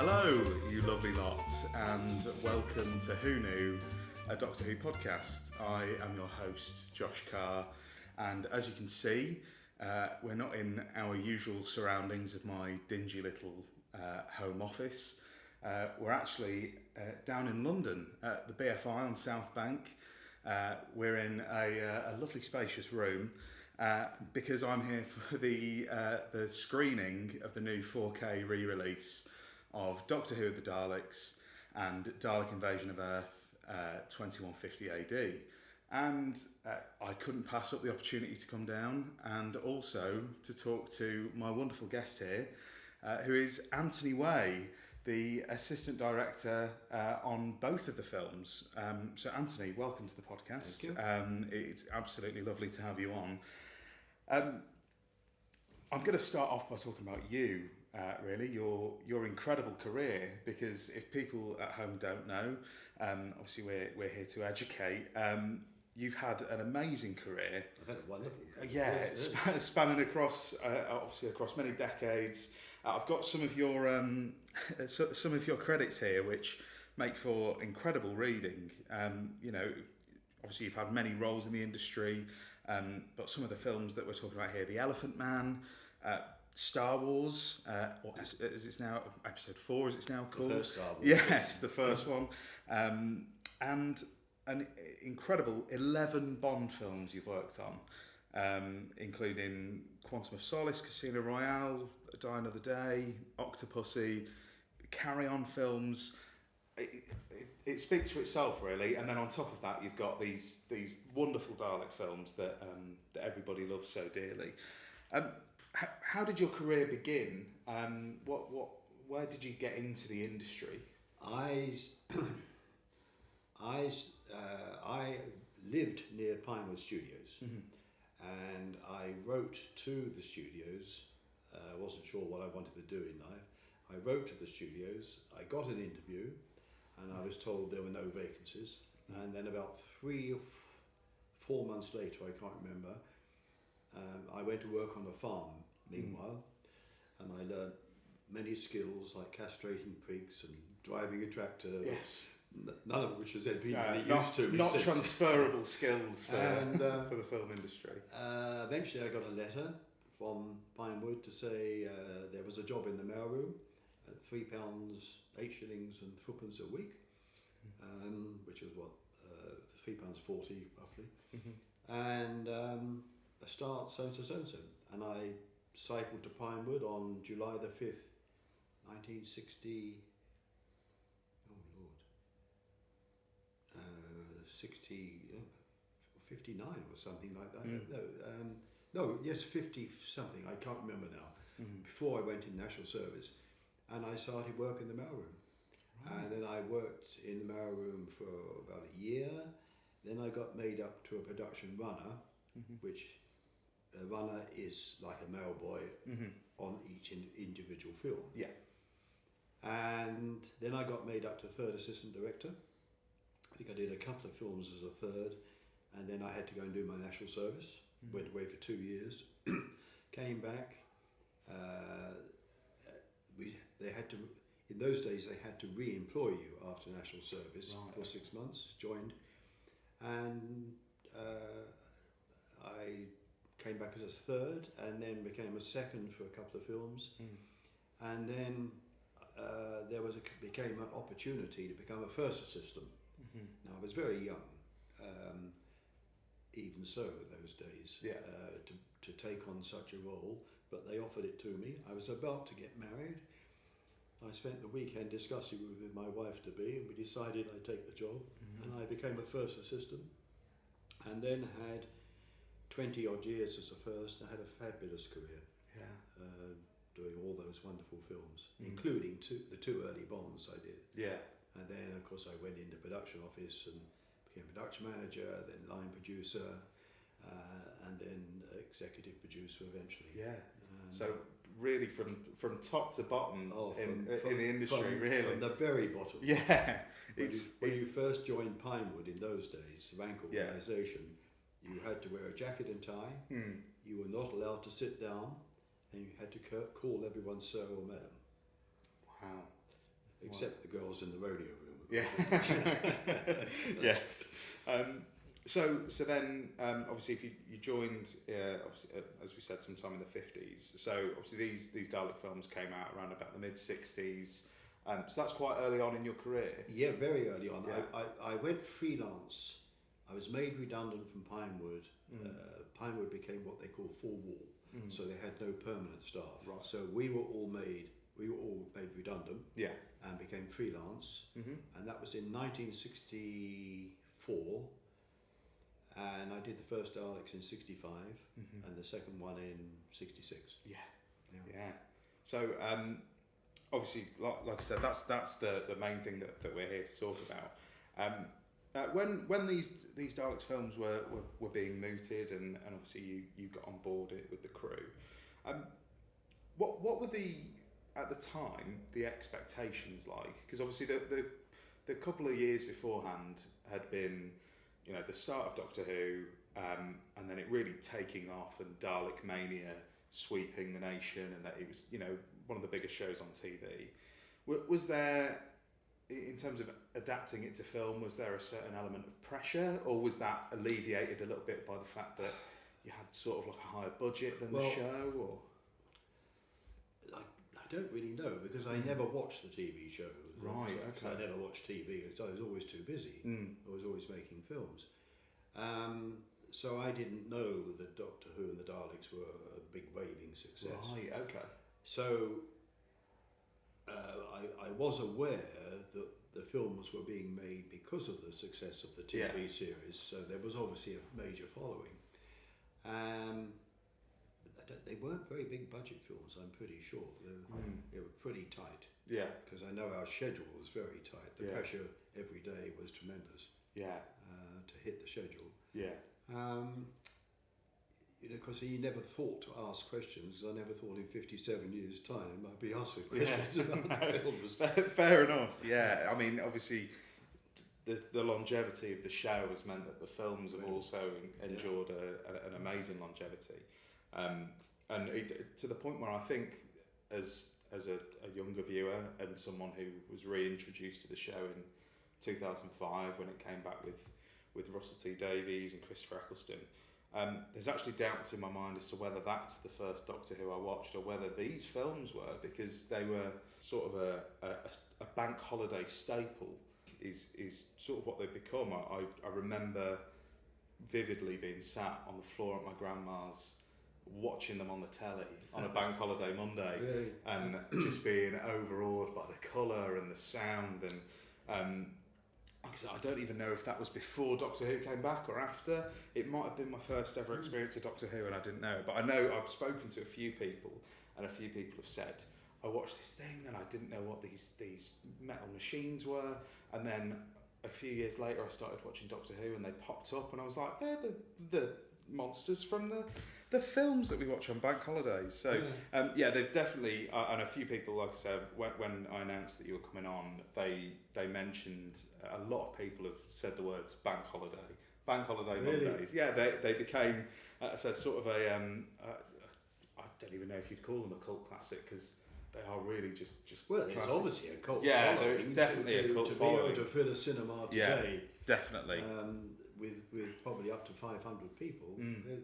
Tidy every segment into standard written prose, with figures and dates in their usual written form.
Hello, you lovely lot, and welcome to Who Knew, a Doctor Who podcast. I am your host, Josh Carr, and as you can see, we're not in our usual surroundings of my dingy little home office. We're actually down in London at the BFI on South Bank. We're in a lovely spacious room because I'm here for the screening of the new 4K re-release of Doctor Who of the Daleks and Dalek Invasion of Earth 2150 AD. And I couldn't pass up the opportunity to come down and also to talk to my wonderful guest here, who is Anthony Waye, the Assistant Director on both of the films. So Anthony, welcome to the podcast. Thank you. It's absolutely lovely to have you on. I'm going to start off by talking about you, really, your incredible career, because if people at home don't know, obviously we're here to educate. You've had an amazing career. I've had a wonderful career. Yeah, spanning across obviously across many decades. I've got some of your credits here, which make for incredible reading. Obviously you've had many roles in the industry, but some of the films that we're talking about here: The Elephant Man, Star Wars, or as it's now episode 4, as it's now called. The first Star Wars. Yes, the first one, and an incredible 11 Bond films you've worked on, including Quantum of Solace, Casino Royale, Die Another Day, Octopussy, Carry On films. It speaks for itself, really. And then on top of that, you've got these wonderful Dalek films that everybody loves so dearly. How did your career begin? Where did you get into the industry? I lived near Pinewood Studios, and I wrote to the studios. I wasn't sure what I wanted to do in life. I wrote to the studios. I got an interview, and I was told there were no vacancies. And then about 3 or 4 months later, I can't remember, I went to work on a farm meanwhile, and I learned many skills like castrating pigs and driving a tractor. Yes. None of which has been any not, use to me not since. Transferable skills for the film industry. Eventually I got a letter from Pinewood to say there was a job in the mailroom at £3, 8 shillings and 4pence a week, which was £3.40 roughly, and a start so and so. And I cycled to Pinewood on July the 5th, 1960. 59 or something like that. 50 something, I can't remember now. Before I went in national service, and I started work in the mailroom. And then I worked in the mailroom for about a year. Then I got made up to a production runner, which a runner is like a mail boy on each individual film. Yeah. And then I got made up to third assistant director. I think I did a couple of films as a third, and then I had to go and do my national service. Went away for 2 years, came back. They had to, in those days, they had to re-employ you after national service for 6 months. Joined, and I came back as a third, and then became a second for a couple of films, and then there became an opportunity to become a first assistant. Now I was very young, even so those days, to take on such a role, but they offered it to me. I was about to get married. I spent the weekend discussing with my wife-to-be, and we decided I'd take the job, and I became a first assistant, and then had 20 odd years as a first. I had a fabulous career, doing all those wonderful films, including the 2 early Bonds I did. Yeah. And then, of course, I went into production office and became production manager, then line producer, and then executive producer eventually. Yeah. So really from top to bottom in the industry, really. From the very bottom. Yeah. When you first joined Pinewood in those days, rank organisation, you had to wear a jacket and tie, you were not allowed to sit down, and you had to call everyone sir or madam. Wow. girls in the rodeo room. Yeah. Yes. So then, obviously, if you joined, obviously, as we said, sometime in the 50s. So obviously, these Dalek films came out around about the mid 60s. So that's quite early on in your career. Yeah, very early on. Yeah. I went freelance. I was made redundant from Pinewood. Pinewood became what they call full wall, so they had no permanent staff. Right. So we were all made redundant. Yeah. And became freelance, and that was in 1964. And I did the first Daleks in 65, and the second one in 66. Yeah. So obviously, like I said, that's the main thing that we're here to talk about. When these Daleks films were being mooted, and obviously you got on board it with the crew, what were at the time the expectations like? Because obviously the couple of years beforehand had been, the start of Doctor Who, and then it really taking off, and Dalek Mania sweeping the nation, and that it was one of the biggest shows on TV. Was there, in terms of adapting it to film, was there a certain element of pressure, or was that alleviated a little bit by the fact that you had sort of like a higher budget than the show? Or I don't really know, because I never watched the TV show. Right, okay. I never watched TV, so I was always too busy. I was always making films. So I didn't know that Doctor Who and the Daleks were a big raving success. Right, okay. So I was aware that the films were being made because of the success of the TV series, so there was obviously a major following. They weren't very big budget films, I'm pretty sure. They were pretty tight. Yeah. Because I know our schedule was very tight. The pressure every day was tremendous. Yeah. To hit the schedule. Yeah. Because you never thought to ask questions. I never thought in 57 years' time I'd be asking questions about the films. Fair enough. Yeah. I mean, obviously, the longevity of the show has meant that the films have also endured an amazing longevity. And to the point where I think, as a younger viewer and someone who was reintroduced to the show in 2005 when it came back with Russell T Davies and Christopher Eccleston, there's actually doubts in my mind as to whether that's the first Doctor Who I watched, or whether these films were, because they were sort of a bank holiday staple. Is sort of what they've become. I remember vividly being sat on the floor at my grandma's, watching them on the telly on a bank holiday Monday, really? And just being overawed by the colour and the sound, and like I said, I don't even know if that was before Doctor Who came back or after. It might have been my first ever experience of Doctor Who, and I didn't know it. But I know I've spoken to a few people, and a few people have said, I watched this thing and I didn't know what these metal machines were, and then a few years later I started watching Doctor Who and they popped up, and I was like, they're the monsters from the films that we watch on bank holidays. So they've definitely, and a few people, like I said, when I announced that you were coming on, they mentioned, a lot of people have said the words bank holiday really? Mondays. Yeah, they became, I said, sort of a I don't even know if you'd call them a cult classic, because they are really just well, there's classic. Obviously a cult following. They're definitely a cult following. To be able to fill a cinema today, definitely, with probably up to 500 people,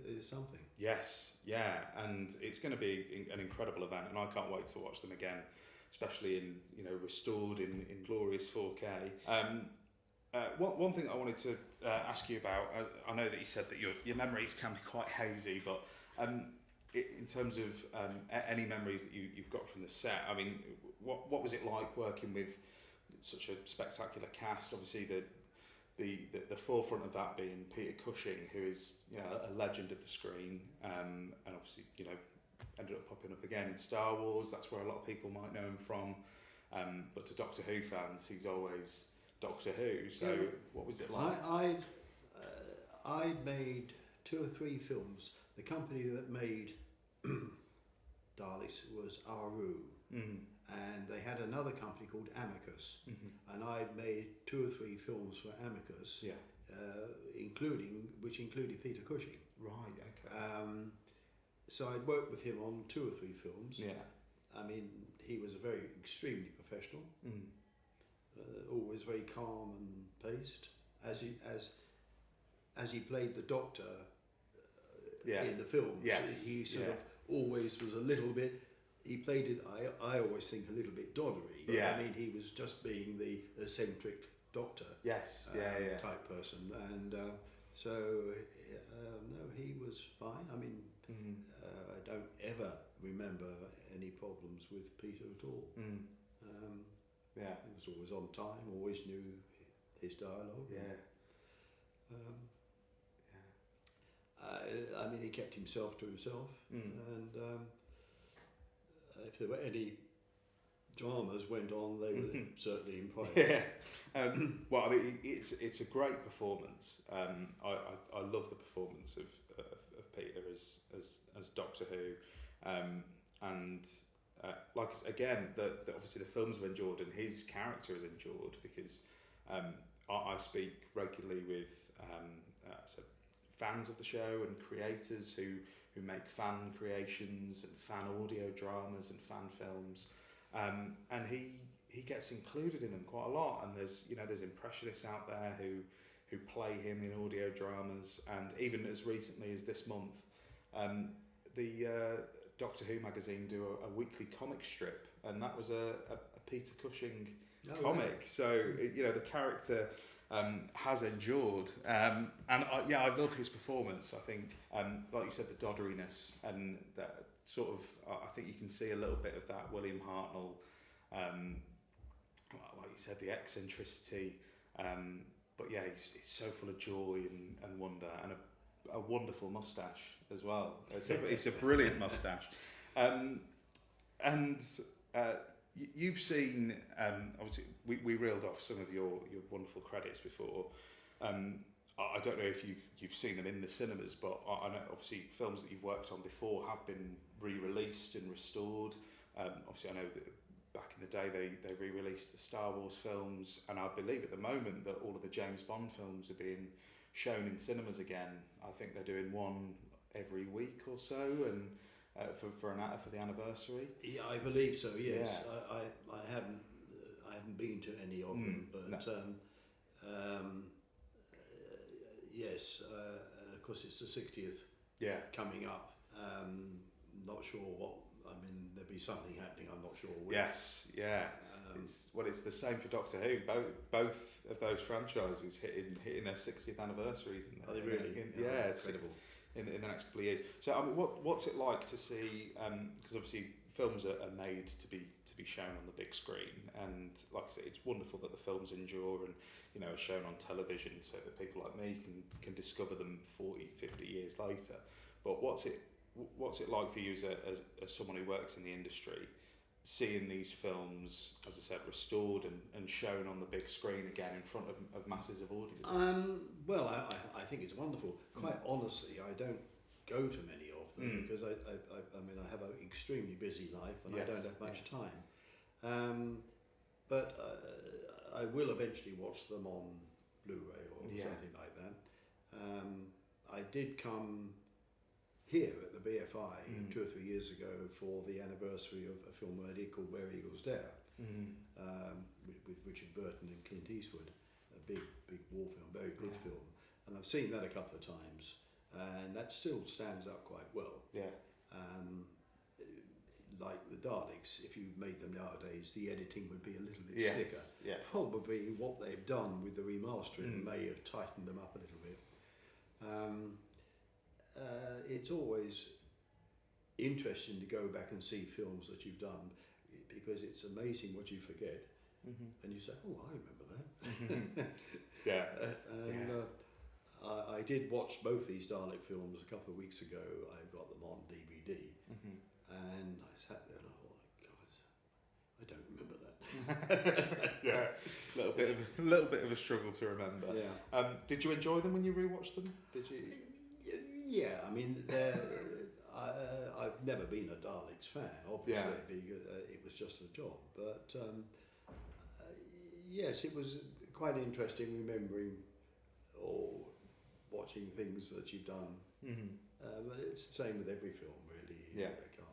is something. Yes, yeah, and it's going to be an incredible event, and I can't wait to watch them again, especially in restored in glorious 4K. One thing I wanted to ask you about, I know that you said that your memories can be quite hazy, but in terms of any memories that you've got from the set, I mean, what was it like working with such a spectacular cast? Obviously, the forefront of that being Peter Cushing, who is a legend of the screen, and obviously ended up popping up again in Star Wars. That's where a lot of people might know him from. But to Doctor Who fans, he's always Doctor Who. So what was it like? I'd made 2 or 3 films. The company that made Daleks was Aru, and they had another company called Amicus, and I'd made 2 or 3 films for Amicus, which included Peter Cushing. Right, okay. So I'd worked with him on 2 or 3 films. Yeah. I mean, he was extremely professional. always very calm and paced, as he played the Doctor in the films. Yes. He sort of always was a little bit. He played it. I always think a little bit doddery. But I mean, he was just being the eccentric Doctor. Yes. Type person, and so no, he was fine. I mean, I don't ever remember any problems with Peter at all. He was always on time. Always knew his dialogue. I mean, he kept himself to himself, and if there were any dramas went on, they were certainly in private. Well, I mean, it's a great performance. I love the performance of Peter as Doctor Who, and like again, obviously the films have endured and his character has endured because I speak regularly with fans of the show and creators who make fan creations and fan audio dramas and fan films, and he gets included in them quite a lot. And there's impressionists out there who play him in audio dramas, and even as recently as this month, the Doctor Who magazine do a weekly comic strip, and that was a Peter Cushing comic. Right. So the character has endured, and I love his performance. I think, like you said, the dodderiness and that sort of, I think you can see a little bit of that William Hartnell, like you said, the eccentricity, but yeah, he's so full of joy and wonder, and a wonderful moustache as well. It's a brilliant moustache, and you've seen, obviously we reeled off some of your wonderful credits before. I don't know if you've seen them in the cinemas, but I know obviously films that you've worked on before have been re-released and restored. Obviously I know that back in the day they re-released the Star Wars films, and I believe at the moment that all of the James Bond films are being shown in cinemas again. I think they're doing one every week or so, and for the anniversary. Yeah, I believe so. Yes, yeah. I haven't been to any of them, but no. Yes, and of course it's the 60th coming up. Not sure what. I mean, there'll be something happening. I'm not sure which. Yes, yeah. It's the same for Doctor Who. Both of those franchises hitting their 60th anniversaries. Are they really? It's incredible. In the next couple of years. So I mean, what's it like to see? Because obviously films are made to be shown on the big screen, and like I say, it's wonderful that the films endure and are shown on television, so that people like me can discover them 40, 50 years later. But what's it like for you as someone who works in the industry, seeing these films, as I said, restored and shown on the big screen again in front of masses of audience? Well, I think it's wonderful. Quite honestly, I don't go to many of them because I mean I have an extremely busy life and I don't have much time. But I will eventually watch them on Blu-ray or something like that. I did come here at the BFI 2 or 3 years ago for the anniversary of a film I did called Where Eagles Dare, with Richard Burton and Clint Eastwood, a big war film, very good film, and I've seen that a couple of times, and that still stands up quite well. Like the Daleks, if you made them nowadays, the editing would be a little bit slicker. Yeah. Probably what they've done with the remastering may have tightened them up a little bit. It's always interesting to go back and see films that you've done, because it's amazing what you forget, and you say, "Oh, I remember that." I did watch both these Dalek films a couple of weeks ago. I got them on DVD, and I sat there and I thought, "God, I don't remember that." A little bit of a struggle to remember. Yeah. Did you enjoy them when you rewatched them? Did you? Yeah, I mean, I've never been a Daleks fan, obviously, because it was just a job. But yes, it was quite interesting remembering or watching things that you've done. But it's the same with every film, really. Yeah. I can't.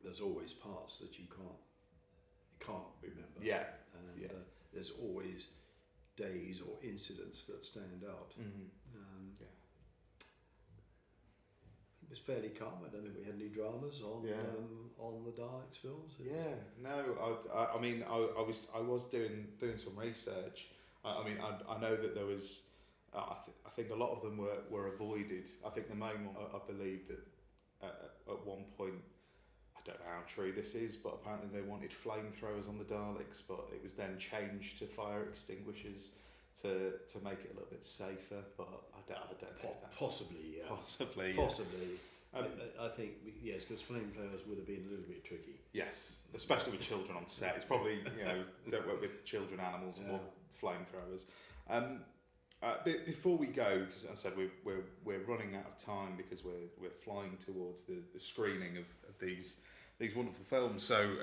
There's always parts that you can't can't remember. Yeah. And there's always days or incidents that stand out. It was fairly calm. I don't think we had any dramas on the Daleks films. I was doing some research. I know that there was. I think a lot of them were avoided. I think the main one, I believe that at one point, I don't know how true this is, but apparently they wanted flamethrowers on the Daleks, but it was then changed to fire extinguishers to make it a little bit safer. But I don't know if that's possibly. I think yes, because flamethrowers would have been a little bit tricky. Yes, especially with children on set. It's probably don't work with children, animals, or flamethrowers. But before we go, because as I said we're running out of time because we're flying towards the screening of these wonderful films. So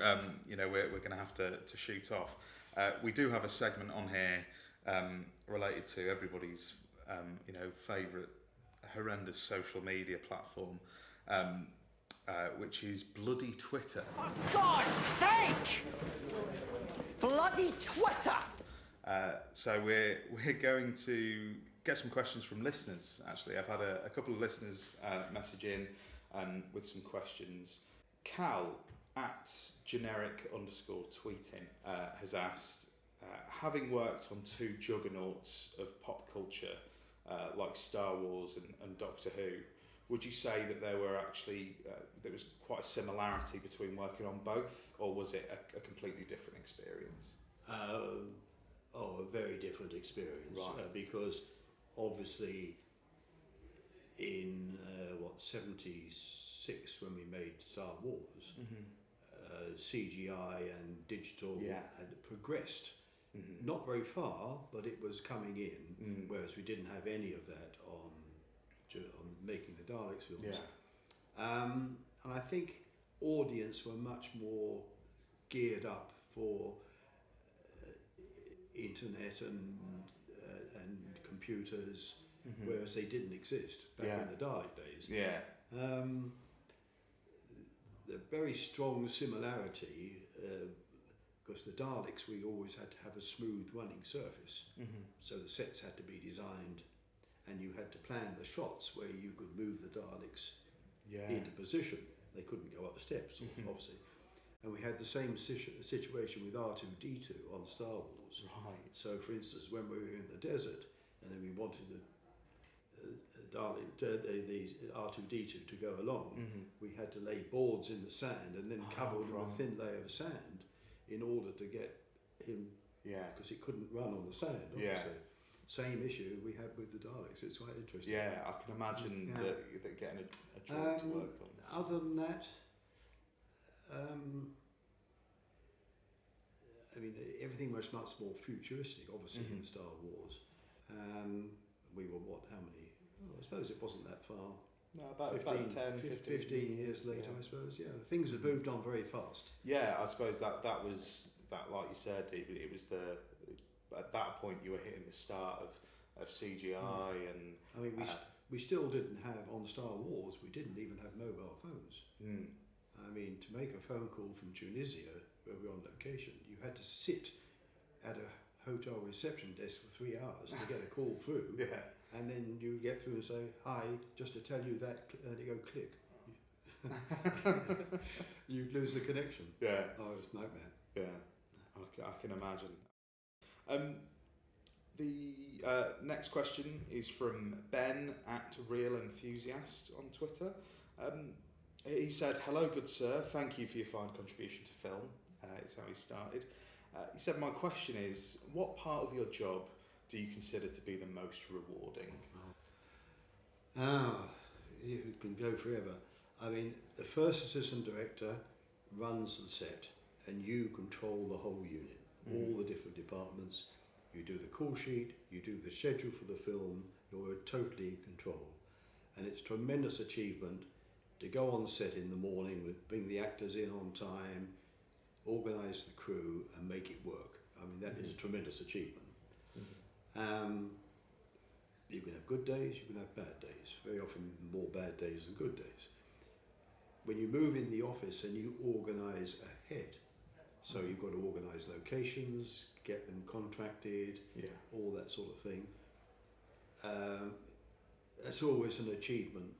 we're going to have to shoot off. We do have a segment on here related to everybody's favourite horrendous social media platform, which is bloody Twitter. For God's sake! Bloody Twitter! So we're going to get some questions from listeners. Actually, I've had a couple of listeners message in with some questions. Cal at generic_tweeting has asked, having worked on two juggernauts of pop culture like Star Wars and Doctor Who, would you say that there was quite a similarity between working on both, or was it a completely different experience? A very different experience, right. Because obviously in 76 when we made Star Wars, CGI and digital had progressed. Not very far, but it was coming in, whereas we didn't have any of that on making the Daleks films. And I think audience were much more geared up for internet and computers, whereas they didn't exist back in the Dalek days. The very strong similarity, because the Daleks, we always had to have a smooth running surface, so the sets had to be designed, and you had to plan the shots where you could move the Daleks into position. They couldn't go up steps, obviously. And we had the same situation with R2-D2 on Star Wars. Right. So, for instance, when we were in the desert, and then we wanted the R2-D2 to go along, we had to lay boards in the sand and then cover them with a thin layer of sand in order to get him, because he couldn't run on the sand, obviously. Same issue we had with the Daleks. It's quite interesting. Yeah, I can imagine that getting a job to work on this. Other than that, everything was much more futuristic, obviously, in Star Wars. We were, how many? I suppose it wasn't that far. No, about 15 years later, I suppose. Yeah, things have moved on very fast. Yeah, I suppose that was, like you said, David, it was at that point you were hitting the start of CGI and... we still didn't have, on Star Wars, we didn't even have mobile phones. To make a phone call from Tunisia, where we were on location, you had to sit at a hotel reception desk for 3 hours to get a call through. And then you get through and say, hi, just to tell you that, and you go, click. You'd lose the connection. It was a nightmare. I can imagine. The next question is from Ben at Real Enthusiast on Twitter. He said, hello, good sir. Thank you for your fine contribution to film. Is how he started. He said, my question is, what part of your job do you consider to be the most rewarding? You can go forever. The first assistant director runs the set, and you control the whole unit, all the different departments. You do the call sheet, you do the schedule for the film, you're totally in control. And it's a tremendous achievement to go on set in the morning, bring the actors in on time, organise the crew and make it work. That is a tremendous achievement. You can have good days, you can have bad days. Very often more bad days than good days. When you move in the office and you organise ahead, So you've got to organise locations, get them contracted, all that sort of thing. That's always an achievement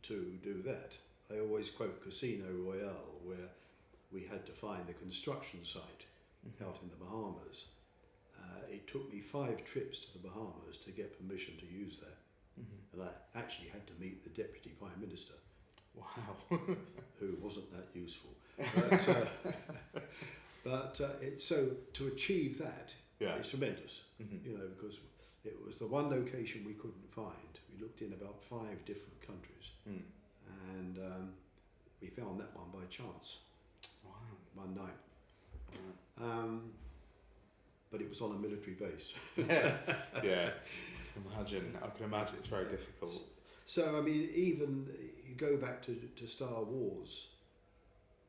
to do that. I always quote Casino Royale, where we had to find the construction site out in the Bahamas. It took me 5 trips to the Bahamas to get permission to use that. And I actually had to meet the Deputy Prime Minister. Wow. Who wasn't that useful. But so to achieve that, it's tremendous, because it was the one location we couldn't find. We looked in about 5 different countries, and we found that one by chance. Wow. One night. But it was on a military base. Yeah. I can imagine it's very difficult. So, I mean, even you go back to Star Wars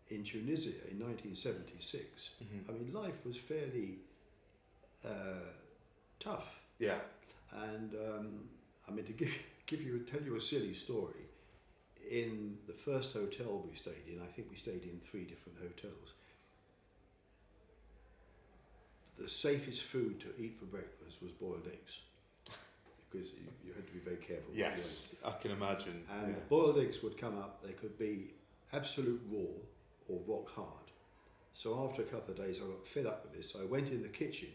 in Tunisia in 1976. I mean, life was fairly tough. Yeah. And I mean, to tell you a silly story. In the first hotel we stayed in, I think we stayed in 3 different hotels. The safest food to eat for breakfast was boiled eggs, because you had to be very careful. Yes, I can imagine. And the boiled eggs would come up. They could be absolute raw or rock hard. So after a couple of days, I got fed up with this. So I went in the kitchen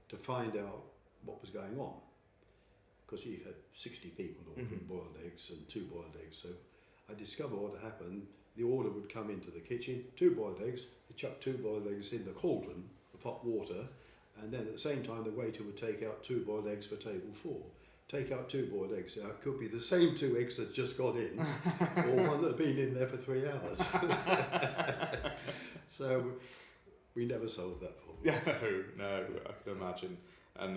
to find out what was going on, because you had 60 people ordering boiled eggs and 2 boiled eggs. So I discovered what had happened. The order would come into the kitchen, 2 boiled eggs. They chucked 2 boiled eggs in the cauldron of hot water, and then at the same time the waiter would take out 2 boiled eggs for table 4. Take out 2 boiled eggs. Now, it could be the same 2 eggs that just got in, or one that had been in there for 3 hours. So we never solved that problem. No, I can imagine. And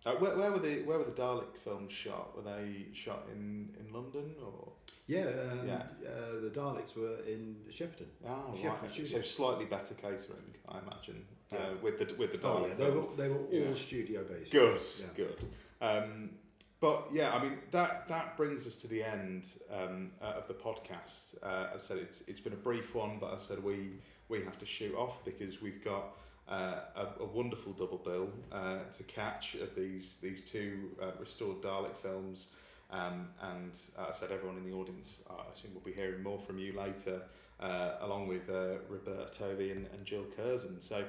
where were the Dalek films shot? Were they shot in London or? The Daleks were in Shepperton. Oh, Shepperton right. Studios. So slightly better catering, I imagine. With the Dalek. They were all studio based. Good. But yeah, I mean that brings us to the end of the podcast. As I said, it's been a brief one, but as I said, we have to shoot off because we've got a wonderful double bill to catch of these 2 restored Dalek films. And as I said, everyone in the audience, I assume we'll be hearing more from you later, along with Roberta Tovey and Jill Curzon. So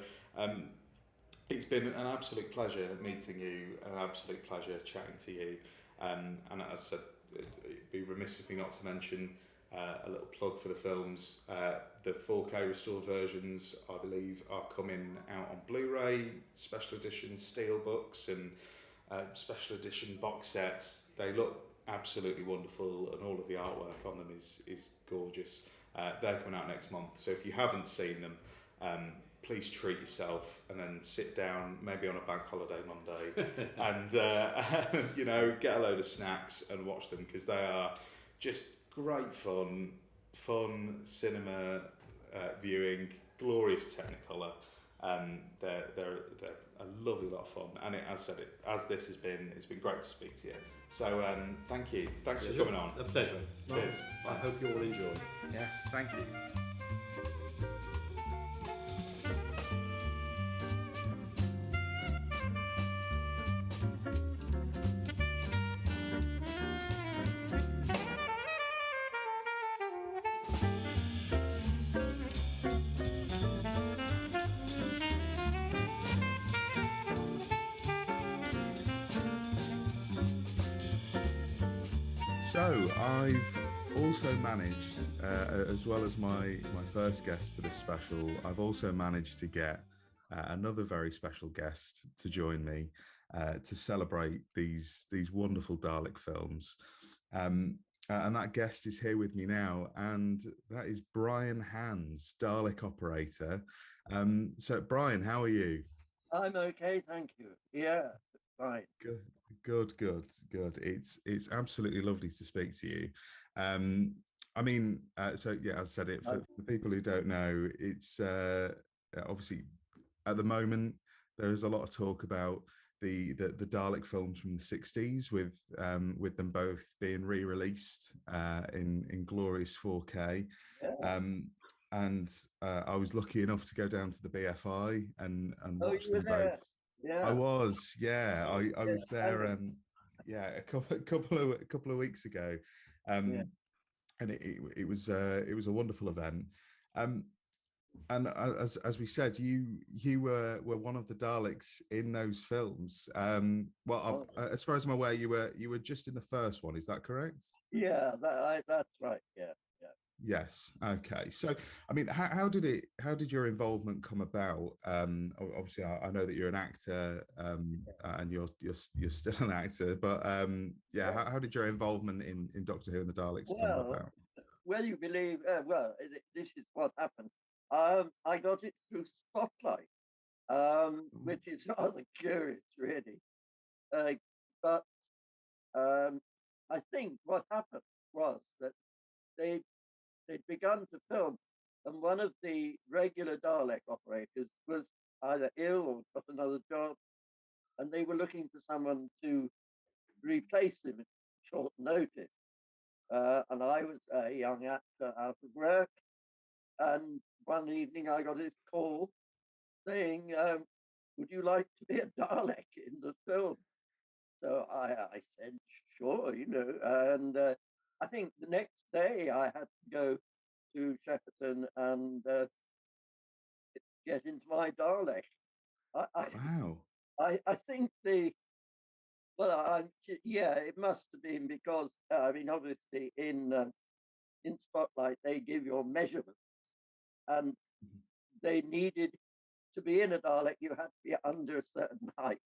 it's been an absolute pleasure meeting you, an absolute pleasure chatting to you. And as I said, it'd be remiss of me not to mention a little plug for the films. The 4K restored versions, I believe, are coming out on Blu-ray, special edition steelbooks and special edition box sets. They look absolutely wonderful, and all of the artwork on them is gorgeous. They're coming out next month, so if you haven't seen them, please treat yourself and then sit down, maybe on a bank holiday Monday, and get a load of snacks and watch them, because they are just great fun cinema viewing, glorious Technicolor. They're a lovely lot of fun, and as this has been, it's been great to speak to you. So thank you. Thanks for coming on. A pleasure. Cheers. I hope you all enjoy. Yes, thank you. So I've also managed, as well as my first guest for this special, I've also managed to get another very special guest to join me to celebrate these wonderful Dalek films. And that guest is here with me now, and that is Bryan Hands, Dalek Operator. So Bryan, how are you? I'm okay, thank you. Yeah, fine. Good. It's absolutely lovely to speak to you. I mean, so yeah, as I said, it for the people who don't know, it's obviously at the moment there is a lot of talk about the Dalek films from the 60s, with them both being re-released in glorious 4K. Yeah. and I was lucky enough to go down to the BFI and Oh, watch you were them both. there. I Yeah. was, yeah, I Yeah. was there, yeah, a couple of weeks ago, Yeah. and it was a wonderful event. Um, and as we said, you were one of the Daleks in those films. Well, Oh, as far as I'm aware, you were just in the first one. Is that correct? yeah. That's right. Yeah. Yeah. Yes. Okay. So, I mean, how did your involvement come about? Obviously, I know that you're an actor, and you're still an actor, but yeah, Yeah. how did your involvement in Doctor Who and the Daleks come Well, about? will you believe? This is what happened. I got it through Spotlight, which is rather curious, really. Uh, but I think what happened was that they they'd begun to film, and one of the regular Dalek operators was either ill or got another job, and they were looking for someone to replace him at short notice. And I was a young actor out of work, and one evening I got this call saying, "Would you like to be a Dalek in the film?" So I said, "Sure," and I think the next day I had to go to Shepperton and get into my Dalek. I, I, Wow. I think well, yeah, it must have been because, I mean, obviously in Spotlight, they give your measurements, and they needed to be in a Dalek, you had to be under a certain height,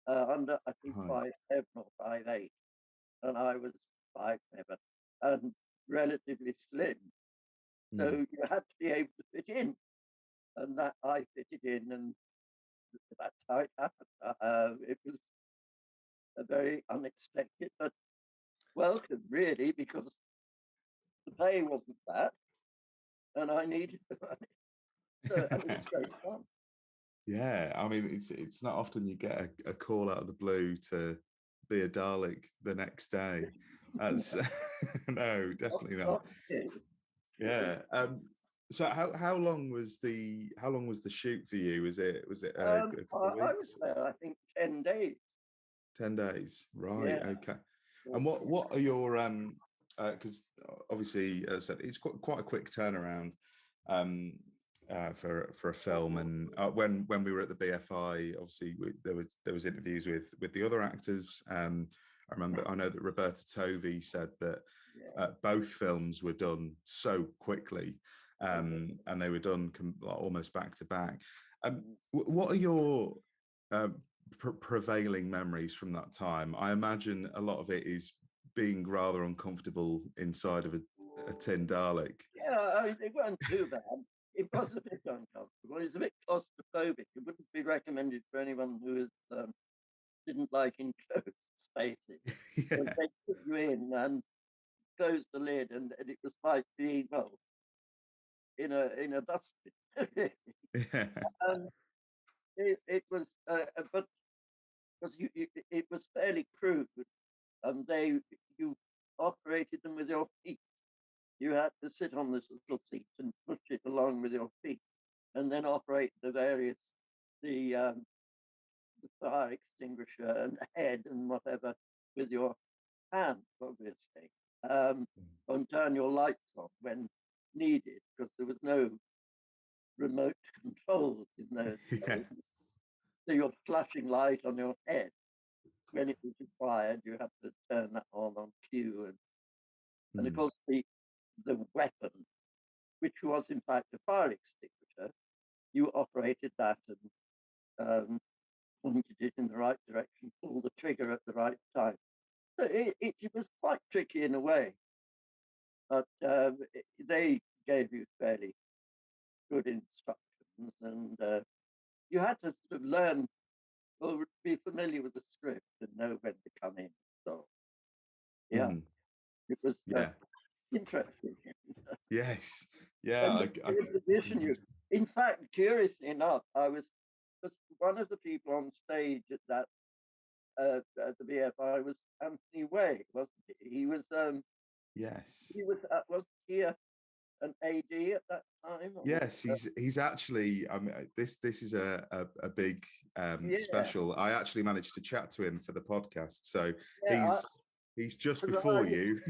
under, I think, Right. 5'7" or 5'8", and I was 5'7" and relatively slim. So Mm. you had to be able to fit in, and that I fitted in, and that's how it happened. It was a very unexpected, but welcome, really, because the pay wasn't bad, and I needed the money. So, and it was great fun. Yeah, I mean, it's not often you get a call out of the blue to be a Dalek the next day. That's no, definitely not. Yeah. So how long was the shoot for you? Was it a couple of I was weeks? there, I think, 10 days. 10 days, right? Yeah. Okay. And what are your because obviously, as I said, it's quite a quick turnaround for a film. And when we were at the BFI, obviously there was interviews with the other actors. I know that Roberta Tovey said that Yeah. both films were done so quickly, and they were done almost back to back. What are your prevailing memories from that time? I imagine a lot of it is being rather uncomfortable inside of a tin Dalek. Yeah, it weren't too bad. It was a bit uncomfortable. It's a bit claustrophobic. It wouldn't be recommended for anyone who didn't like enclosed spaces. So Yeah. they put you in and closed the lid, and it was like being, well, in a dustbin. Yeah. And it was, but because it was fairly crude, and you operated them with your feet. You had to sit on this little seat and push it along with your feet, and then operate the fire extinguisher and head and whatever with your hands, obviously, and turn your lights on when needed, because there was no remote controls in those Yeah. days. So your flashing light on your head when it was required, you had to turn that on cue, and of Mm. course the weapon, which was in fact a fire extinguisher, you operated that and pointed it in the right direction, pulled the trigger at the right time. So it was quite tricky in a way, but they gave you fairly good instructions, and you had to sort of learn or be familiar with the script and know when to come in. So yeah, Mm. it was Yeah. interesting. Yes. Yeah. And I the can position imagine. in fact, curiously enough, I was one of the people on stage at the BFI was Anthony Waye, wasn't he? He was Yes. was here. an AD at that time? Yes, he's actually. I mean, this is a big special. I actually managed to chat to him for the podcast, so yeah, he's just 'cause before you.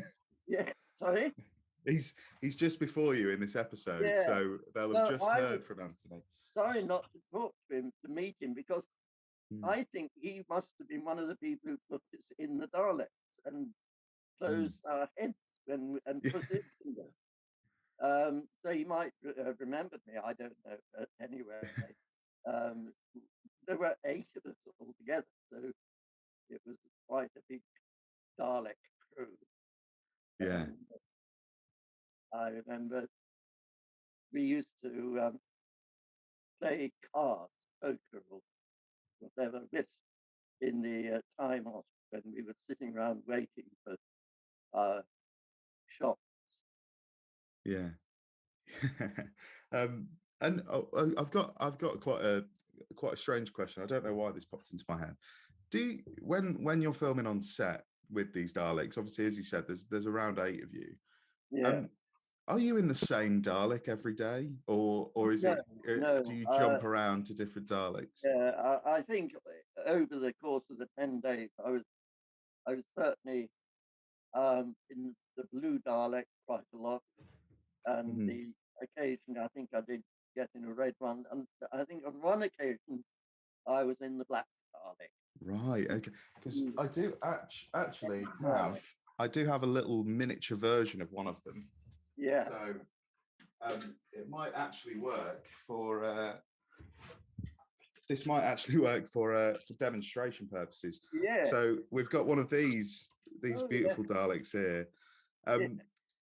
Yeah, sorry. He's just before you in this episode, Yeah. so they'll have Well, just heard from Anthony. Sorry not to talk to him, to meet him, because I think he must have been one of the people who put us in the Daleks and closed our heads and positioned us. So he might have remembered me, I don't know. But anyway, there were 8 of us all together, so it was quite a big Dalek crew. Yeah. I remember we used to play cards, poker, or whatever, whist in the time off when we were sitting around waiting for our shots. Yeah. And I've got quite a strange question. I don't know why this popped into my head. When you're filming on set with these Daleks, obviously, as you said, there's around 8 of you. Yeah. Are you in the same Dalek every day, or is No, it? no, Do you jump around to different Daleks? Yeah, I think over the course of the 10 days, I was certainly in the blue Dalek quite a lot, and the occasion I think I did get in a red one, and I think on one occasion I was in the black Dalek. Right. Okay. Because I do actually have a little miniature version of one of them. Yeah. So it might actually work for. This might actually work for demonstration purposes. Yeah. So we've got one of these beautiful Daleks here.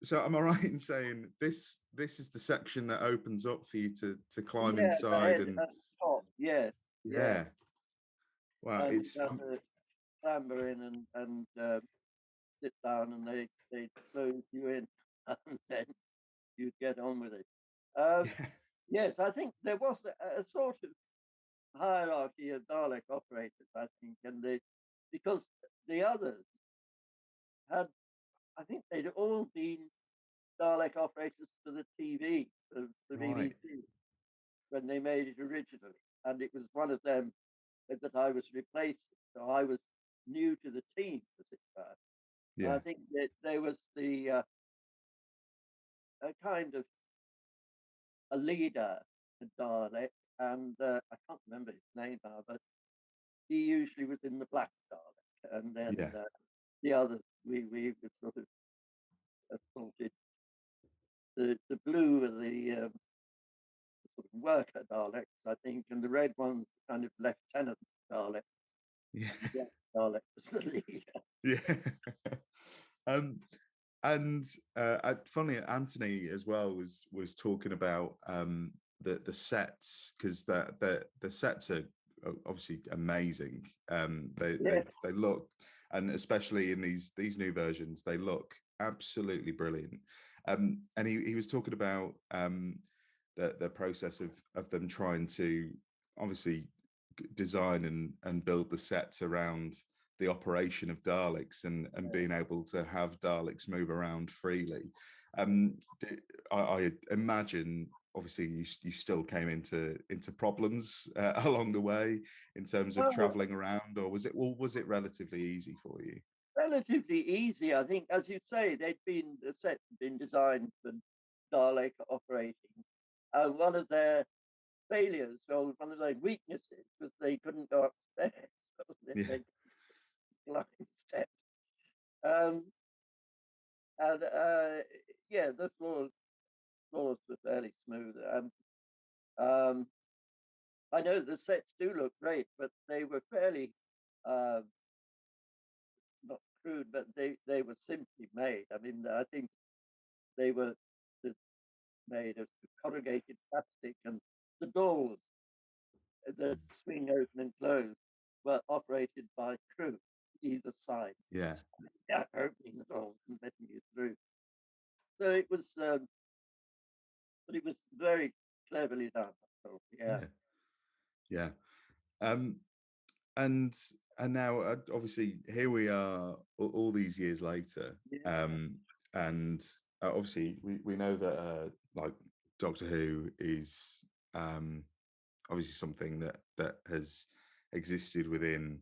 So am I right in saying this is the section that opens up for you to climb inside and top. Yeah. Wow, and it's you have to clamber in and sit down, and they close you in, and then you get on with it. Yes, I think there was a sort of hierarchy of Dalek operators, I think, and because the others had, I think they'd all been Dalek operators for the TV, for the BBC, when they made it originally, and it was one of them that I was replacing. So I was new to the team, as it were. Yeah. I think that there was a kind of a leader, a Dalek, and I can't remember his name now, but he usually was in the black Dalek, and then the others we were sort of assaulted. The blue are the sort of worker Daleks, I think, and the red ones kind of lieutenant Daleks. Yeah. The Dalek was the leader. Yeah. And funny, Anthony as well was talking about the sets, because the sets are obviously amazing. They look, and especially in these new versions, they look absolutely brilliant. And he was talking about the process of them trying to obviously design and build the sets around the operation of Daleks and being able to have Daleks move around freely. I imagine, obviously, you still came into problems along the way in terms of traveling around, or was it relatively easy for you? Relatively easy, I think. As you say, the sets had been designed for Dalek operating. One of their failures, or one of their weaknesses, was they couldn't go upstairs. They climb steps. And the floors were fairly smooth. I know the sets do look great, but they were fairly not crude, but they were simply made. I mean, I think they were made of corrugated plastic, and the doors that swing open and close were operated by crew either side. Yeah. Opening the doors and letting you through. So it was, but it was very cleverly done. Yeah. And now obviously here we are all these years later, and obviously we know that like Doctor Who is obviously something that has existed within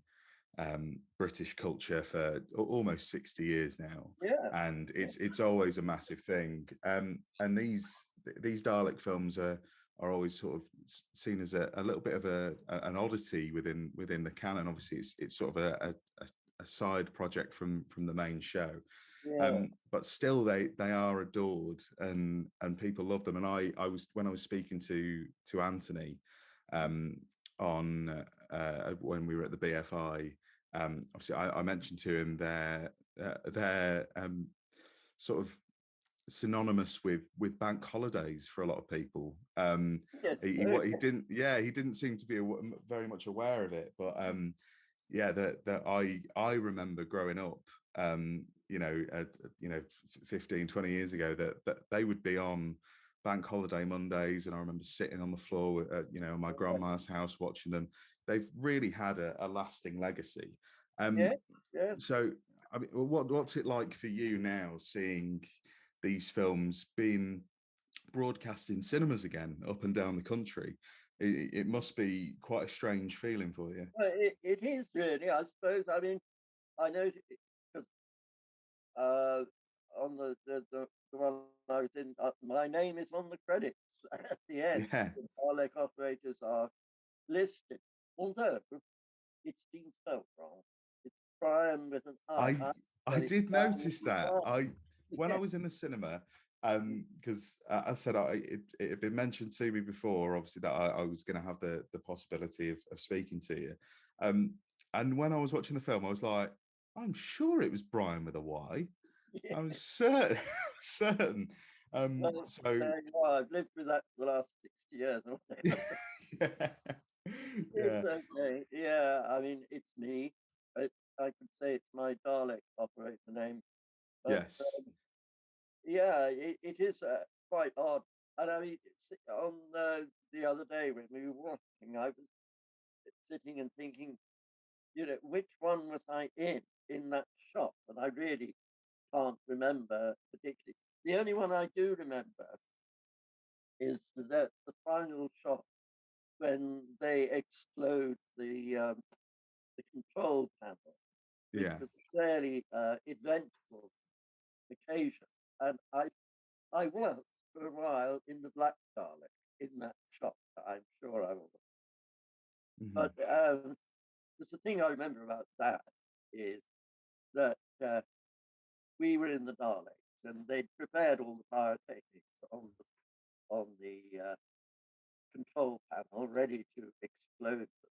British culture for almost 60 years now, Yeah. and it's always a massive thing. And these Dalek films are always sort of seen as a little bit of an oddity within the canon. Obviously, it's sort of a side project from the main show. Yeah. But still they are adored, and people love them. And I was, when I was speaking to Anthony on when we were at the BFI, obviously I mentioned to him they're sort of synonymous with bank holidays for a lot of people. He didn't seem to be very much aware of it, but that I remember growing up, 15, 20 years ago, that they would be on bank holiday Mondays, and I remember sitting on the floor at my grandma's house watching them. They've really had a lasting legacy. Yeah. So, I mean, what's it like for you now, seeing these films being broadcast in cinemas again up and down the country? It must be quite a strange feeling for you. Well, it is really, I suppose. I mean, I know because on the one I was in, my name is on the credits at the end. Yeah. The Dalek operators are listed, although it's been spelled wrong. It's Brian with an I. I did notice that. When Yeah. I was in the cinema, because I said it had been mentioned to me before, obviously, that I was going to have the possibility of speaking to you. And when I was watching the film, I was like, I'm sure it was Brian with a Y. Yeah. I was certain. certain. Well, So there you are. I've lived with that for the last 60 years. yeah. It's okay. Yeah, I mean, it's me. I could say it's my Dalek operator name. But Yes. yeah, it is quite odd. And I mean, on the other day when we were watching, I was sitting and thinking, which one was I in that shot? And I really can't remember particularly. The only one I do remember is the final shot when they explode the control panel, which Yeah. was a fairly eventful occasion. And I was for a while in the Black Dalek in that shot. I'm sure I was. Mhm. But the thing I remember about that is that we were in the Daleks and they'd prepared all the pyrotechnics on the control panel ready to explode them.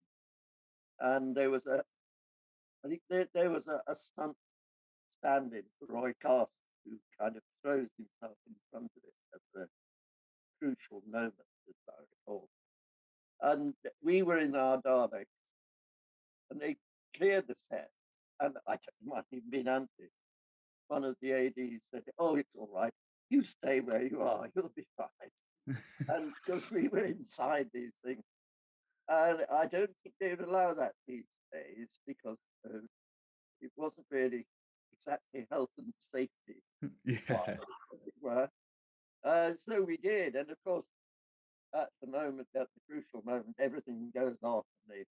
And I think there was a stunt stand-in for Roy Carson who kind of throws himself in front of it at the crucial moment, as I recall. And we were in our Daleks, and they cleared the set, and I don't know, it might have been Andy. One of the ADs said, "Oh, it's all right. You stay where you are. You'll be fine." And because we were inside these things, and I don't think they would allow that these days because it wasn't really exactly health and safety, Yeah. as it were. So we did, and of course, at the moment, at the crucial moment, everything goes off, and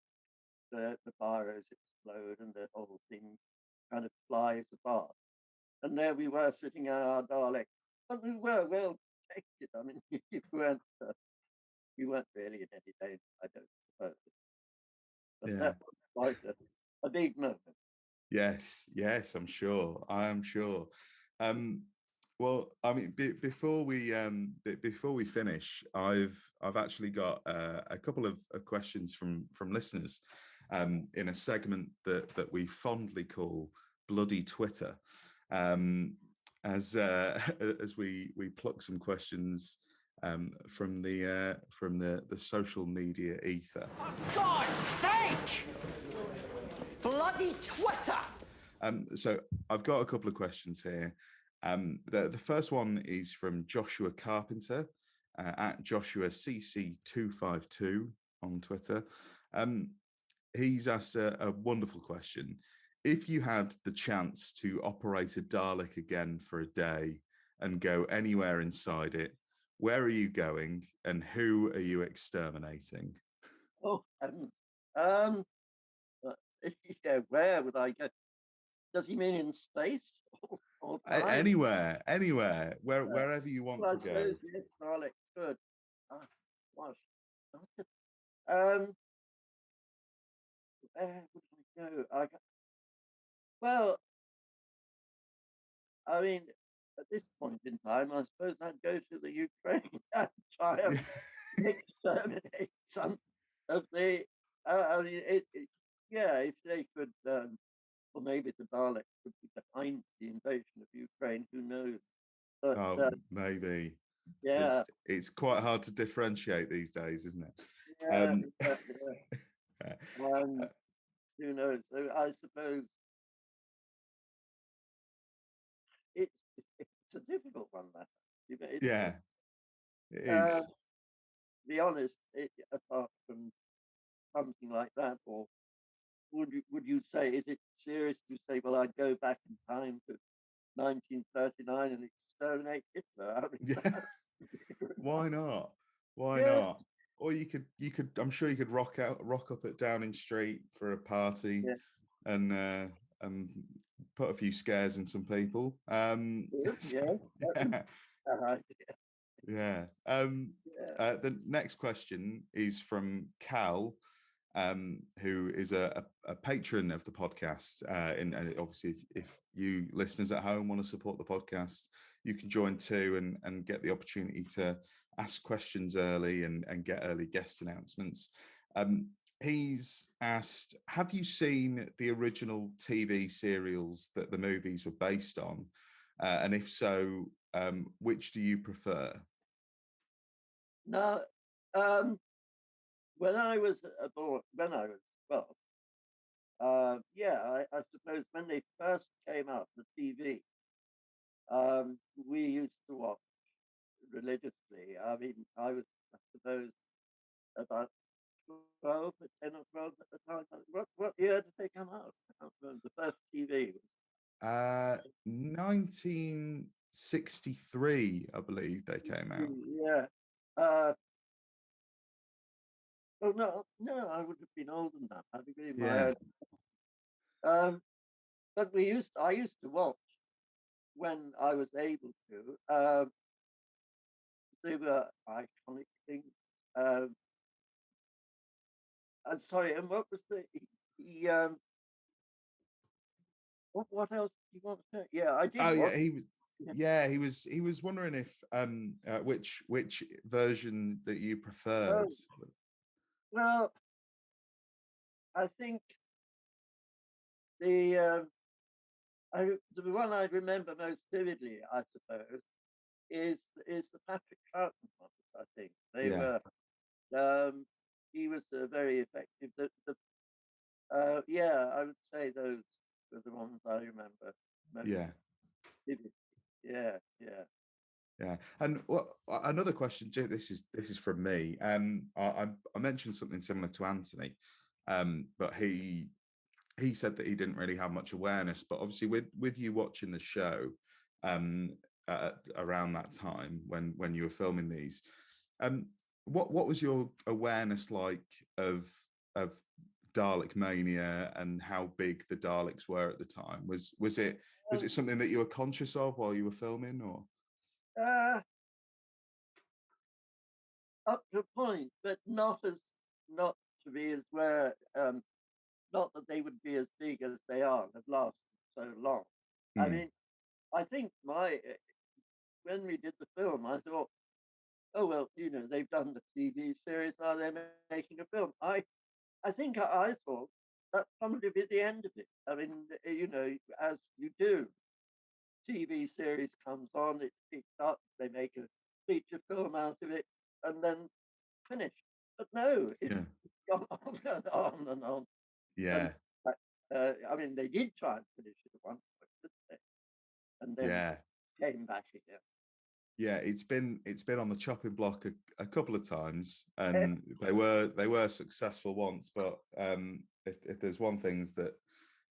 the pyros explode, and the whole thing kind of flies apart. And there we were sitting in our Dalek, and we were well protected. I mean, we weren't really in any danger, I don't suppose. But Yeah. that was quite a big moment. Yes, I'm sure. I am sure. Well, I mean, before we finish, I've actually got a couple of questions from listeners in a segment that we fondly call Bloody Twitter, as as we pluck some questions from the social media ether. For God's sake! Bloody Twitter! So I've got a couple of questions here. The first one is from Joshua Carpenter at Joshua CC252 on Twitter. He's asked a wonderful question. If you had the chance to operate a Dalek again for a day, and go anywhere inside it, where are you going and who are you exterminating? Oh, um, yeah, where would I go? Does he mean in space or time? Anywhere, wherever you want Well, to I go. suppose yes, Dalek could. Ah, gosh, um, where would I go? Well, I mean, at this point in time, I suppose I'd go to the Ukraine and try and exterminate some of the. I mean, yeah, if they could, or maybe the Daleks could be behind the invasion of Ukraine. Who knows? But Oh, maybe. yeah, It's quite hard to differentiate these days, isn't it? yeah, yeah. Who knows? So I suppose it's it's a difficult one. That it's, Yeah, it uh, is. be honest, apart from something like that, or would you say, is it serious to say, well, I'd go back in time to 1939 and exterminate Hitler? I Yeah. mean, Why not? Why yeah, not? Or you could I'm sure you could rock up at Downing Street for a party yeah, and put a few scares in some people. So, yeah, that would yeah. be an idea. Yeah. Yeah, The next question is from Cal, who is a patron of the podcast. And obviously, if you listeners at home want to support the podcast, you can join too and get the opportunity to ask questions early and get early guest announcements. He's asked, have you seen the original TV serials that the movies were based on? And if so, which do you prefer? now, um, when I was aboard, when I was, well, yeah, I suppose when they first came out, the TV, we used to watch religiously. I mean, I was, I suppose, about 12 or 10 or 12 at the time. What year did they come out? I can't remember. The first TV was 1963, I believe they came out. yeah. Uh, oh no, no, I would have been older than that. I'd be in my Yeah, own. But I used to watch when I was able to. They were iconic things. Um, I'm sorry, and what was he what else do you want to say? Yeah, I did oh watch. yeah, he was wondering if which version that you preferred. Oh, well, I think the the one I remember most vividly, I suppose, is the Patrick Troughton ones. I think they Yeah, were. He was very effective. Yeah, I would say those were the ones I remember most yeah, vividly. Yeah, yeah. yeah. And another question, this is from me. I mentioned something similar to Anthony, but he said that he didn't really have much awareness, but obviously with you watching the show around that time when you were filming these, um, what was your awareness like of Dalek mania and how big the Daleks were at the time? Was it Um, something that you were conscious of while you were filming, or? uh, Up to a point, but not to be as where not that they would be as big as they are and have lasted so long. I Hmm, mean, I think when we did the film, I thought, oh well, they've done the TV series, now they're making a film. I think I thought that probably be the end of it. I mean, as you do, TV series comes on, it's picked up, they make a feature film out of it, and then finish. But no, it's yeah, gone on and on and on. And yeah, I mean, they did try and finish it at one point, didn't they? And then yeah. came back again. Yeah, it's been on the chopping block a couple of times, and they were successful once. But if there's one things that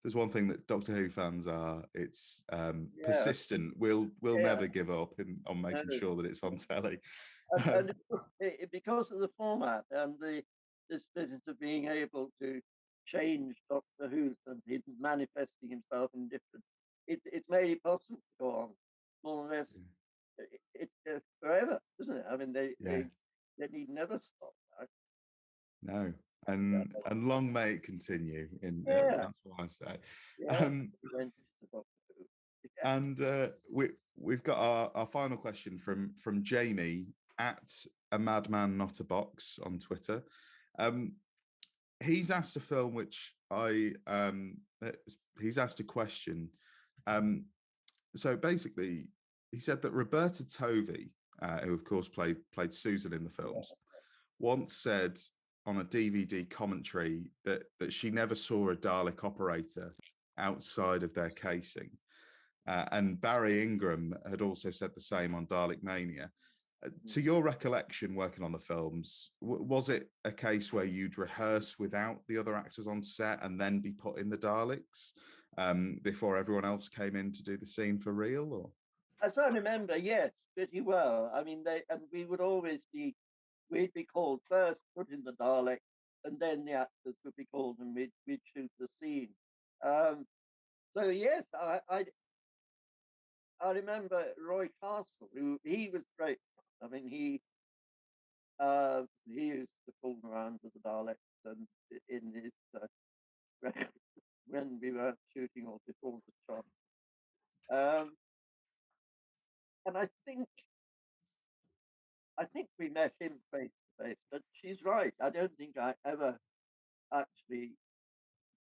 there's one thing that Doctor Who fans are, it's Yeah. persistent. We'll never give up on making No. sure that it's on telly. And because of the format and this business of being able to change Doctor Who and him manifesting himself in different, it's made it possible to go on more or less forever, isn't it? I mean, they need never stop. No, and long may it continue. Yeah. That's what I say. Yeah. And we've got our final question from Jamie at a madman not a box on Twitter. He's asked a film which he's asked a question. So basically, he said that Roberta Tovey, who of course played Susan in the films, once said on a DVD commentary that she never saw a Dalek operator outside of their casing. And Barry Ingram had also said the same on Dalek Mania. To your recollection, working on the films, was it a case where you'd rehearse without the other actors on set and then be put in the Daleks before everyone else came in to do the scene for real? Or as I remember, yes, pretty well. I mean, we would always we'd be called first, put in the Dalek, and then the actors would be called and we'd shoot the scene. So yes, I remember Roy Castle, he was great. I mean, he used to fool around with the Daleks and in his when we were shooting or before the shot. And I think we met him face to face. But she's right. I don't think I ever actually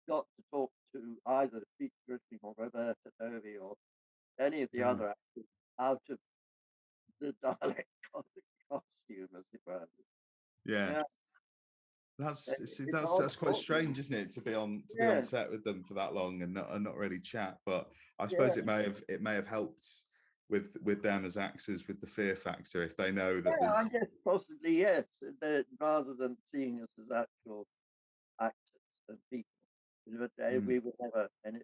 got to talk to either Pete Griffin or Roberta Tovey or any of the other actors out of the Dalek costume, as it were. yeah. That's quite strange, isn't it, to be on set with them for that long and not really chat. But I suppose it may have helped with them as actors with the fear factor if they know that. Yeah, I guess possibly yes. Rather than seeing us as actual actors and people, but we were never. And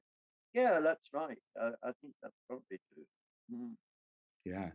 yeah, that's right. I think that's probably true. Mm. Yeah.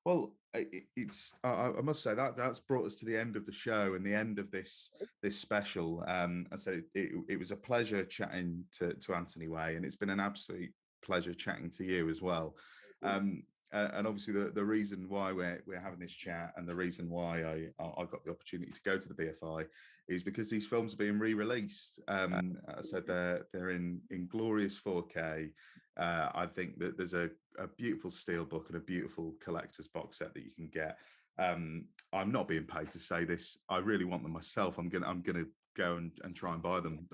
Well, I must say that's brought us to the end of the show and the end of this special. And so it was a pleasure chatting to Anthony Waye, and it's been an absolute pleasure chatting to you as well. And obviously the reason why we're having this chat and the reason why I got the opportunity to go to the BFI is because these films are being re-released. I said they're in glorious 4K. I think that there's a beautiful steelbook and a beautiful collector's box set that you can get. I'm not being paid to say this. I really want them myself. I'm gonna go and try and buy them.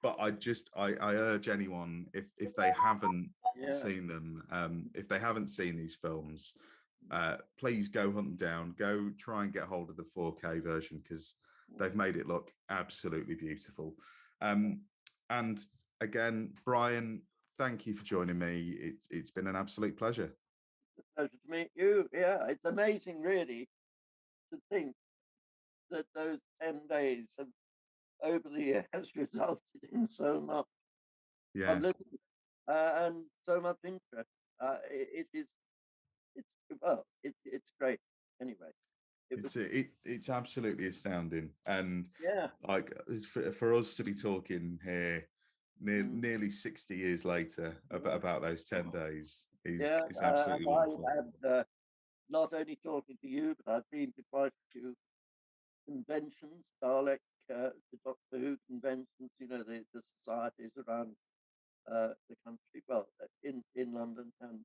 But I urge anyone if they haven't seen them, if they haven't seen these films, please go hunt them down. Go try and get hold of the 4K version because they've made it look absolutely beautiful. And again, Brian, thank you for joining me. It's been an absolute pleasure. It's a pleasure to meet you. Yeah, it's amazing, really, to think that those 10 days have over the year has resulted in so much publicity and so much interest. It's great. Anyway, it's absolutely astounding, and like for us to be talking here nearly 60 years later about those 10 days is absolutely wonderful. And not only talking to you, but I've been to quite a few conventions, Dalek, the Doctor Who conventions, the societies around the country, well, in London and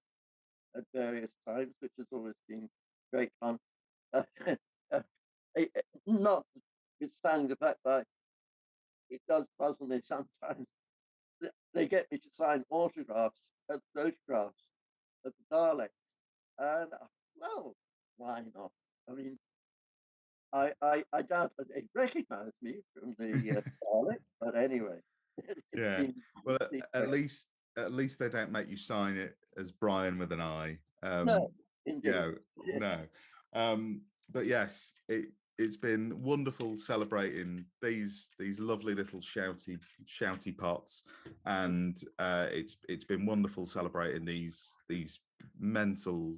at various times, which has always been great fun. Notwithstanding the fact that it does puzzle me sometimes. They get me to sign photographs of the Daleks, and well, why not? I mean, I doubt that they recognise me from the Dalek, but anyway. Well, at least they don't make you sign it as Brian with an I. No, indeed. No. But yes, it's been wonderful celebrating these lovely little shouty pots, and it's been wonderful celebrating these mental,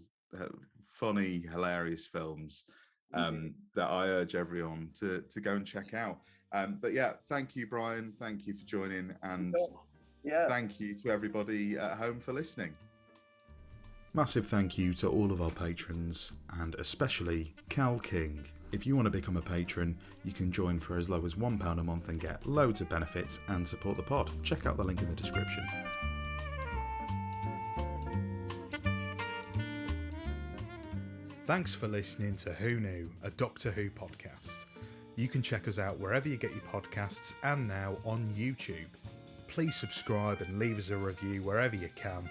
funny, hilarious films that I urge everyone to go and check out. But yeah, thank you, Bryan. Thank you for joining, and thank you to everybody at home for listening. Massive thank you to all of our patrons, and especially Cal King. If you want to become a patron, you can join for as low as £1 a month and get loads of benefits and support the pod. Check out the link in the description. Thanks for listening to Who Knew, a Doctor Who podcast. You can check us out wherever you get your podcasts and now on YouTube. Please subscribe and leave us a review wherever you can,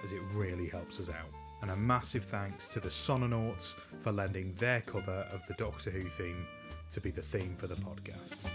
as it really helps us out. And a massive thanks to the Sononauts for lending their cover of the Doctor Who theme to be the theme for the podcast.